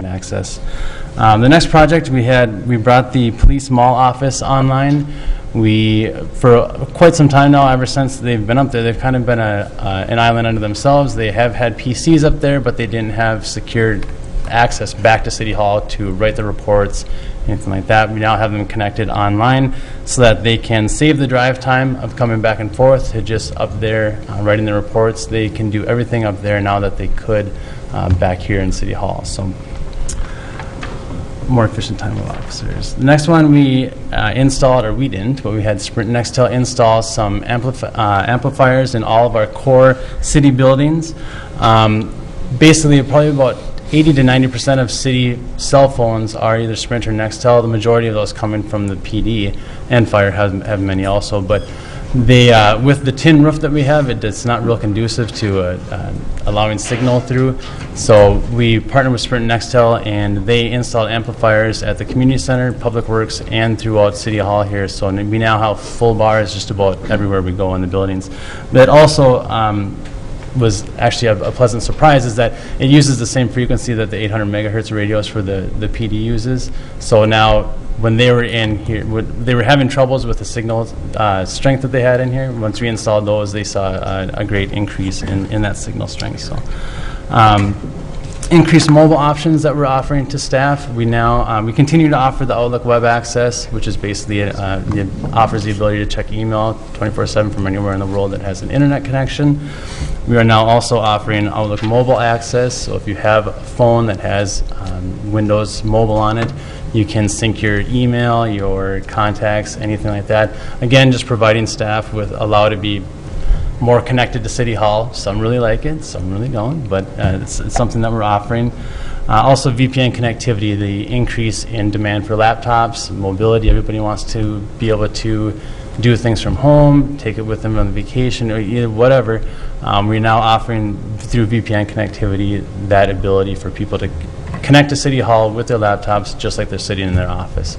access. The next project we brought the police mall office online. For quite some time now, ever since they've been up there, they've kind of been an island unto themselves. They have had PCs up there, but they didn't have secured access back to City Hall to write the reports, anything like that. We now have them connected online so that they can save the drive time of coming back and forth to just up there writing the reports. They can do everything up there now that they could back here in City Hall. So more efficient time of officers. The next one we installed, or we didn't, but we had Sprint Nextel install some amplifiers in all of our core city buildings. Basically, probably about 80 to 90% of city cell phones are either Sprint or Nextel. The majority of those coming from the PD, and fire have many also. But they, with the tin roof that we have, it's not real conducive to allowing signal through. So we partnered with Sprint and Nextel, and they installed amplifiers at the community center, Public Works, and throughout City Hall here. So we now have full bars just about everywhere we go in the buildings. But also was actually a pleasant surprise is that it uses the same frequency that the 800 megahertz radios for the PD uses. So now when they were in here, they were having troubles with the signal strength that they had in here. Once we installed those, they saw a great increase in that signal strength. So increased mobile options that we're offering to staff. We now we continue to offer the Outlook Web Access, which is basically it offers the ability to check email 24/7 from anywhere in the world that has an internet connection. We are now also offering Outlook Mobile Access. So if you have a phone that has Windows Mobile on it, you can sync your email, your contacts, anything like that. Again, just providing staff with allow to be more connected to City Hall. Some really like it, some really don't, but it's something that we're offering. Also VPN connectivity, the increase in demand for laptops, mobility. Everybody wants to be able to do things from home, take it with them on vacation, or either whatever. We're now offering through VPN connectivity that ability for people to connect to City Hall with their laptops just like they're sitting in their office.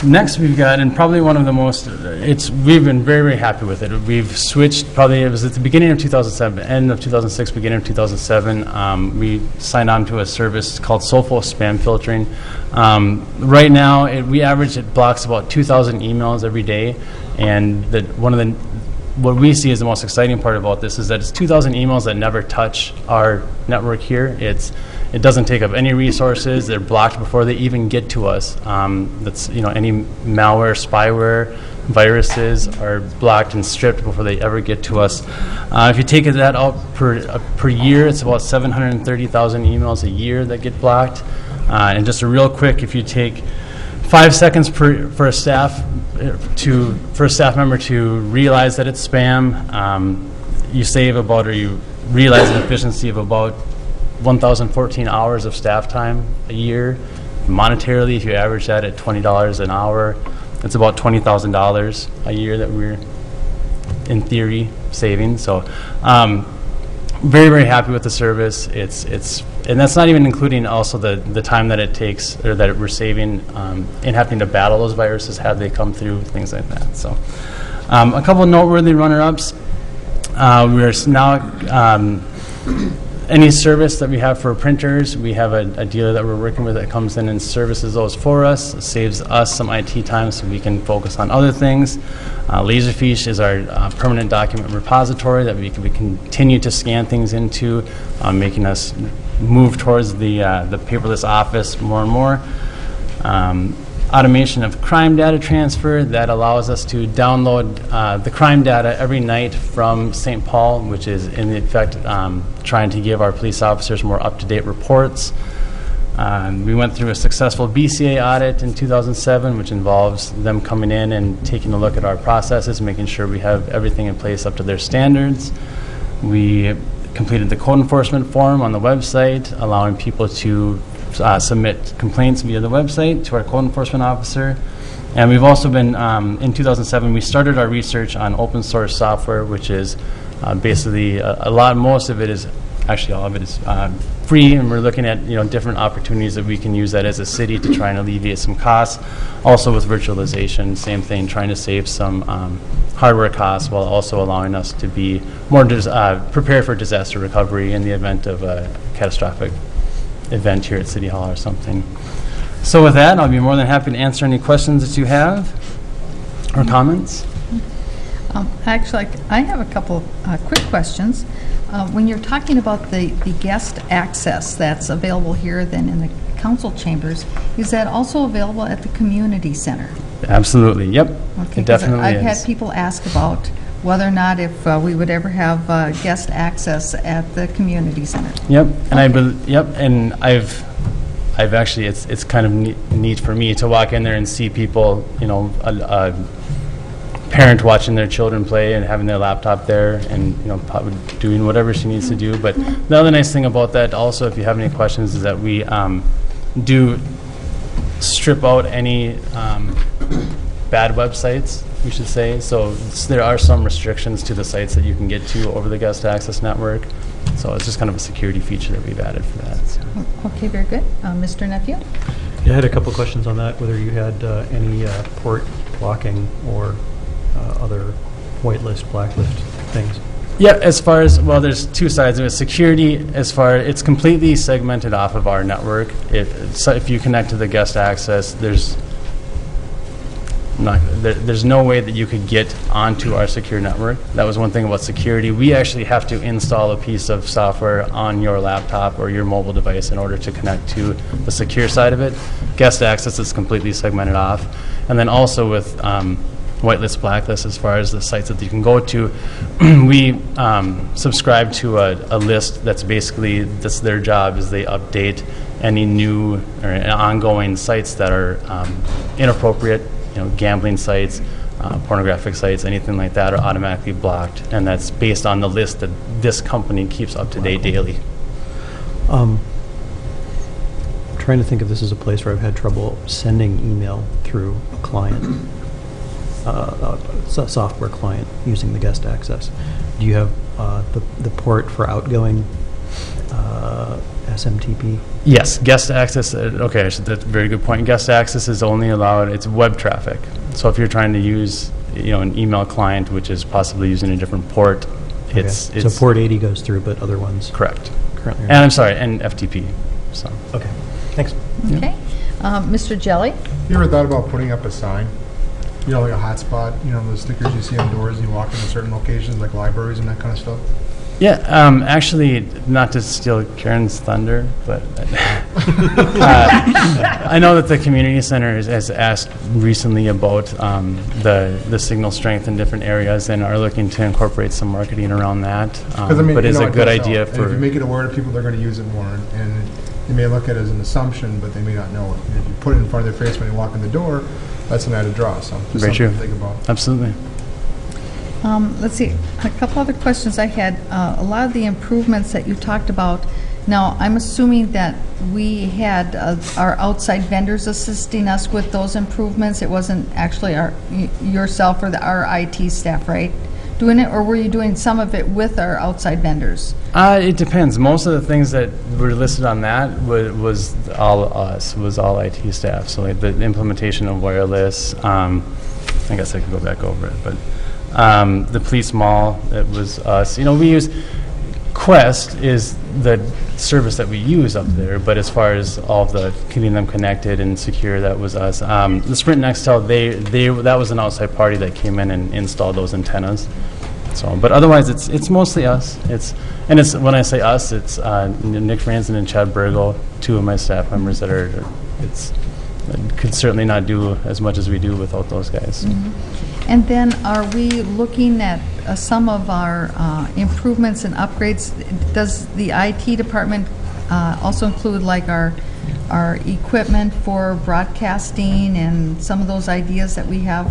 Next we've got, and probably one of the most, we've been very, very happy with it. We've switched, probably it was at the beginning of 2007, end of 2006, beginning of 2007, we signed on to a service called Sophos Spam Filtering. Right now, we average, it blocks about 2,000 emails every day, and what we see as the most exciting part about this is that it's 2,000 emails that never touch our network here. It doesn't take up any resources. They're blocked before they even get to us. That's any malware, spyware, viruses are blocked and stripped before they ever get to us. If you take that out per year, it's about 730,000 emails a year that get blocked. And just a real quick, if you take 5 seconds for a staff member to realize that it's spam, you save about, or you realize an efficiency of about 1,014 hours of staff time a year. Monetarily, if you average that at $20 an hour, it's about $20,000 a year that we're, in theory, saving. So, very, very happy with the service. And that's not even including also the time that it takes, or that we're saving in having to battle those viruses, have they come through, things like that. So, a couple noteworthy runner-ups. We're now any service that we have for printers, we have a dealer that we're working with that comes in and services those for us. It saves us some IT time so we can focus on other things. Laserfiche is our permanent document repository that we can continue to scan things into, making us move towards the paperless office more and more. Automation of crime data transfer that allows us to download the crime data every night from St. Paul, which is in effect trying to give our police officers more up-to-date reports. We went through a successful BCA audit in 2007, which involves them coming in and taking a look at our processes, making sure we have everything in place up to their standards. We completed the code enforcement form on the website, allowing people to submit complaints via the website to our code enforcement officer. And we've also been, in 2007, we started our research on open source software, which is basically most of it is actually all of it is free, and we're looking at different opportunities that we can use that as a city to try and alleviate some costs. Also with virtualization, same thing, trying to save some hardware costs while also allowing us to be more prepared for disaster recovery in the event of a catastrophic event here at City Hall or something. So with that, I'll be more than happy to answer any questions that you have or comments. Actually, I have a couple quick questions. When you're talking about the guest access that's available here then in the council chambers, is that also available at the community center? Absolutely, yep. Okay, it definitely I've is. had people ask about whether or not if we would ever have guest access at the community center. Yep, and Okay. I've actually, it's kind of neat for me to walk in there and see people, a parent watching their children play and having their laptop there and, probably doing whatever she needs to do. But the other nice thing about that also, if you have any questions, is that we do strip out any bad websites, we should say. So there are some restrictions to the sites that you can get to over the guest access network. So it's just kind of a security feature that we've added for that. So. Okay, very good. Mr. Nephew? Yeah, I had a couple questions on that, whether you had any port blocking or other whitelist, blacklist things. Yeah, as far as, well, there's two sides of it. Security, it's completely segmented off of our network. If you connect to the guest access, there's no way that you could get onto our secure network. That was one thing about security. We actually have to install a piece of software on your laptop or your mobile device in order to connect to the secure side of it. Guest access is completely segmented off. And then also with whitelist, blacklist, as far as the sites that you can go to, we subscribe to a list that's basically, that's their job, is they update any new or ongoing sites that are inappropriate, gambling sites, pornographic sites, anything like that are automatically blocked, and that's based on the list that this company keeps up to date daily. I'm trying to think if this is a place where I've had trouble sending email through a client. A software client using the guest access. Do you have the port for outgoing SMTP? Yes, guest access. Okay, that's a very good point. Guest access is only allowed. It's web traffic. So if you're trying to use, an email client, which is possibly using a different port, it's so port 80 goes through, but other ones correct. Currently, and I'm sorry, and FTP. So okay, thanks. Okay. Mr. Jelly? You ever thought about putting up a sign? Like a hotspot, the stickers you see on doors and you walk into certain locations like libraries and that kind of stuff? Yeah, actually, not to steal Karen's thunder, but I know that the community center has asked recently about the signal strength in different areas and are looking to incorporate some marketing around that. But it's a good idea for. And if you make it aware to people, they're going to use it more, and they may look at it as an assumption, but they may not know it. And if you put it in front of their face when you walk in the door, that's an added draw. So just very something true. to think about. Absolutely. Let's see, a couple other questions I had. A lot of the improvements that you talked about, now I'm assuming that we had our outside vendors assisting us with those improvements. It wasn't actually yourself or our IT staff, right, doing it, or were you doing some of it with our outside vendors? It depends. Most of the things that were listed on that was all us, was all IT staff. So like the implementation of wireless, I guess I could go back over it, but the police mall, it was us. We use Quest is the service that we use up there, but as far as all of the keeping them connected and secure, that was us. The Sprint Nextel, that was an outside party that came in and installed those antennas. So, but otherwise, it's mostly us. It's when I say us, it's Nick Franzen and Chad Burgo, two of my staff members that are. Could certainly not do as much as we do without those guys. Mm-hmm. And then are we looking at some of our improvements and upgrades? Does the IT department also include like our equipment for broadcasting and some of those ideas that we have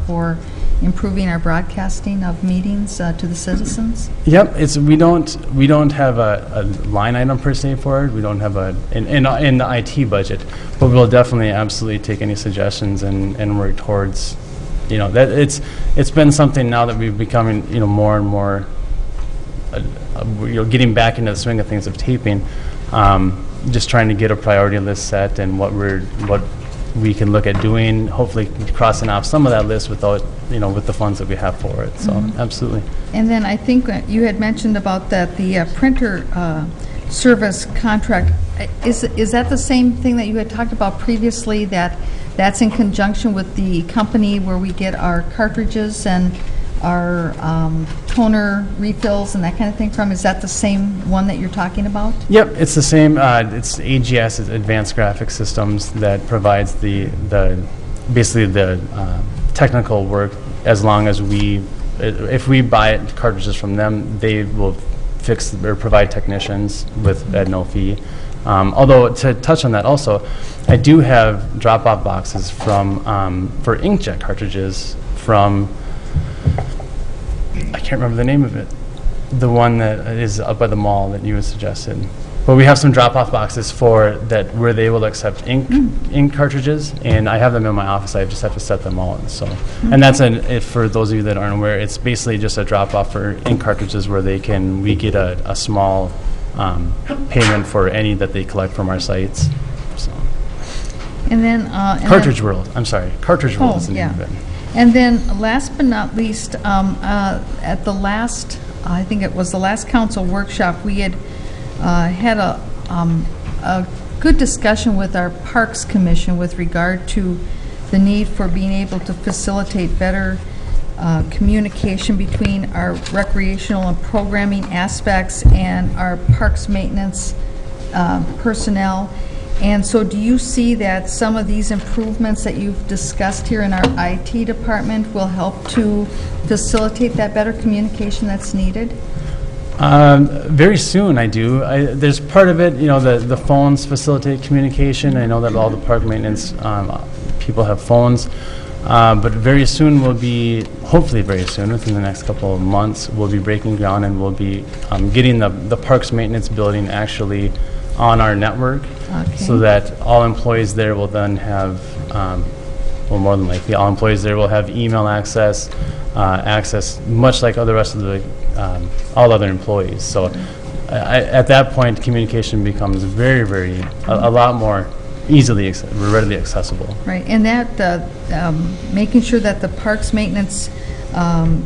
for improving our broadcasting of meetings to the citizens? Yep, we don't have a line item per se for it. We don't have in the IT budget, but we'll definitely absolutely take any suggestions and work towards, that it's been something now that we've becoming more and more getting back into the swing of things of taping, just trying to get a priority list set and what we can look at doing, hopefully crossing off some of that list without, with the funds that we have for it. So absolutely. And then I think that you had mentioned about that the printer service contract. Is that the same thing that you had talked about previously, that's in conjunction with the company where we get our cartridges and our toner refills and that kind of thing from? Is that the same one that you're talking about? Yep, it's the same. It's AGS, it's Advanced Graphic Systems, that provides basically the technical work. As long as if we buy cartridges from them, they will fix or provide technicians at no fee. Although, to touch on that also, I do have drop-off boxes for inkjet cartridges from, I can't remember the name of it, the one that is up by the mall that you had suggested. But we have some drop-off boxes where they will accept ink cartridges, and I have them in my office. I just have to set them out. So, and that's for those of you that aren't aware, it's basically just a drop-off for ink cartridges where we get a small payment for any that they collect from our sites. So. And then Cartridge World. I'm sorry, Cartridge World is the name of it. And then, last but not least, at the last, I think it was the last council workshop, we had had a good discussion with our Parks Commission with regard to the need for being able to facilitate better communication between our recreational and programming aspects and our parks maintenance personnel. And so do you see that some of these improvements that you've discussed here in our IT department will help to facilitate that better communication that's needed? Very soon, I do. There's part of it, the phones facilitate communication. I know that all the park maintenance people have phones. But very soon hopefully very soon, within the next couple of months, we'll be breaking ground and we'll be getting the parks maintenance building actually on our network, so that all employees there will then have, more than likely, all employees there will have email access, much like all the rest of all other employees. So at that point, communication becomes very, very, a lot more readily accessible. Right, and that making sure that the parks maintenance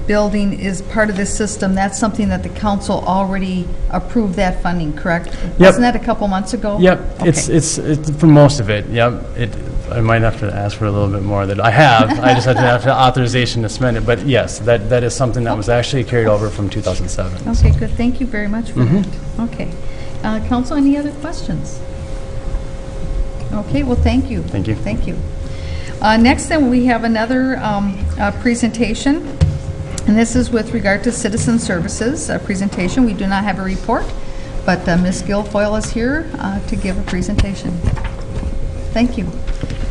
building is part of this system, that's something that the council already approved that funding, correct? Yep. Wasn't that a couple months ago? Yep, Okay. it's for most of it, yep. I might have to ask for a little bit more that I have. I just have to authorization to spend it. But yes, that is something that was actually carried over from 2007. Okay, good, thank you very much for that. Okay. Council, any other questions? Okay, well, thank you. Thank you. Thank you. Next, then, we have another presentation, and this is with regard to citizen services presentation. We do not have a report, but Ms. Guilfoyle is here to give a presentation. Thank you.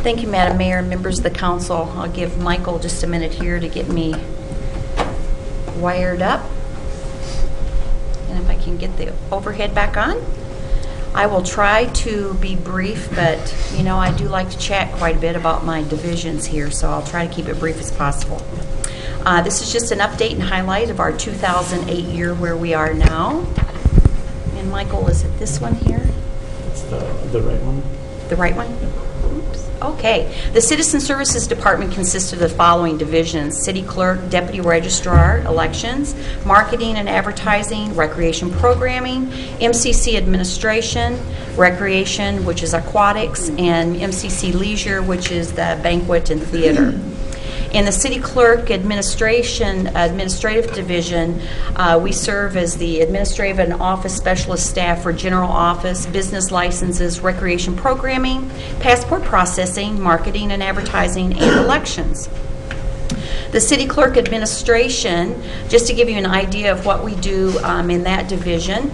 Thank you, Madam Mayor and members of the council. I'll give Michael just a minute here to get me wired up. And if I can get the overhead back on. I will try to be brief, but I do like to chat quite a bit about my divisions here, so I'll try to keep it brief as possible. This is just an update and highlight of our 2008 year where we are now. And Michael, is it this one here? It's the right one. The right one? Oops. Okay. The Citizen Services Department consists of the following divisions: City Clerk, Deputy Registrar, Elections, Marketing and Advertising, Recreation Programming, MCC Administration, Recreation, which is Aquatics, and MCC Leisure, which is the Banquet and Theater. In the City Clerk Administrative Division, we serve as the administrative and office specialist staff for general office, business licenses, recreation programming, passport processing, marketing and advertising, and elections. The City Clerk Administration, just to give you an idea of what we do in that division,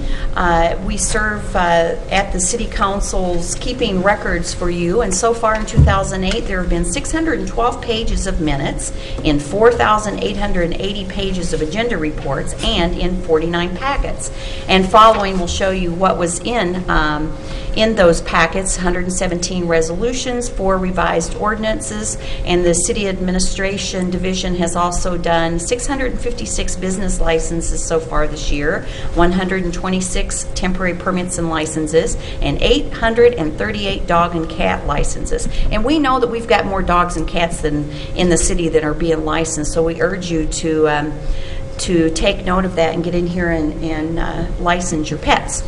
we serve at the City Council's keeping records for you, and so far in 2008 there have been 612 pages of minutes, in 4,880 pages of agenda reports, and in 49 packets. And following will show you what was in those packets: 117 resolutions, 4 revised ordinances, and the City Administration Division Commission has also done 656 business licenses so far this year, 126 temporary permits and licenses, and 838 dog and cat licenses. And we know that we've got more dogs and cats than in the city that are being licensed, so we urge you to take note of that and get in here and license your pets.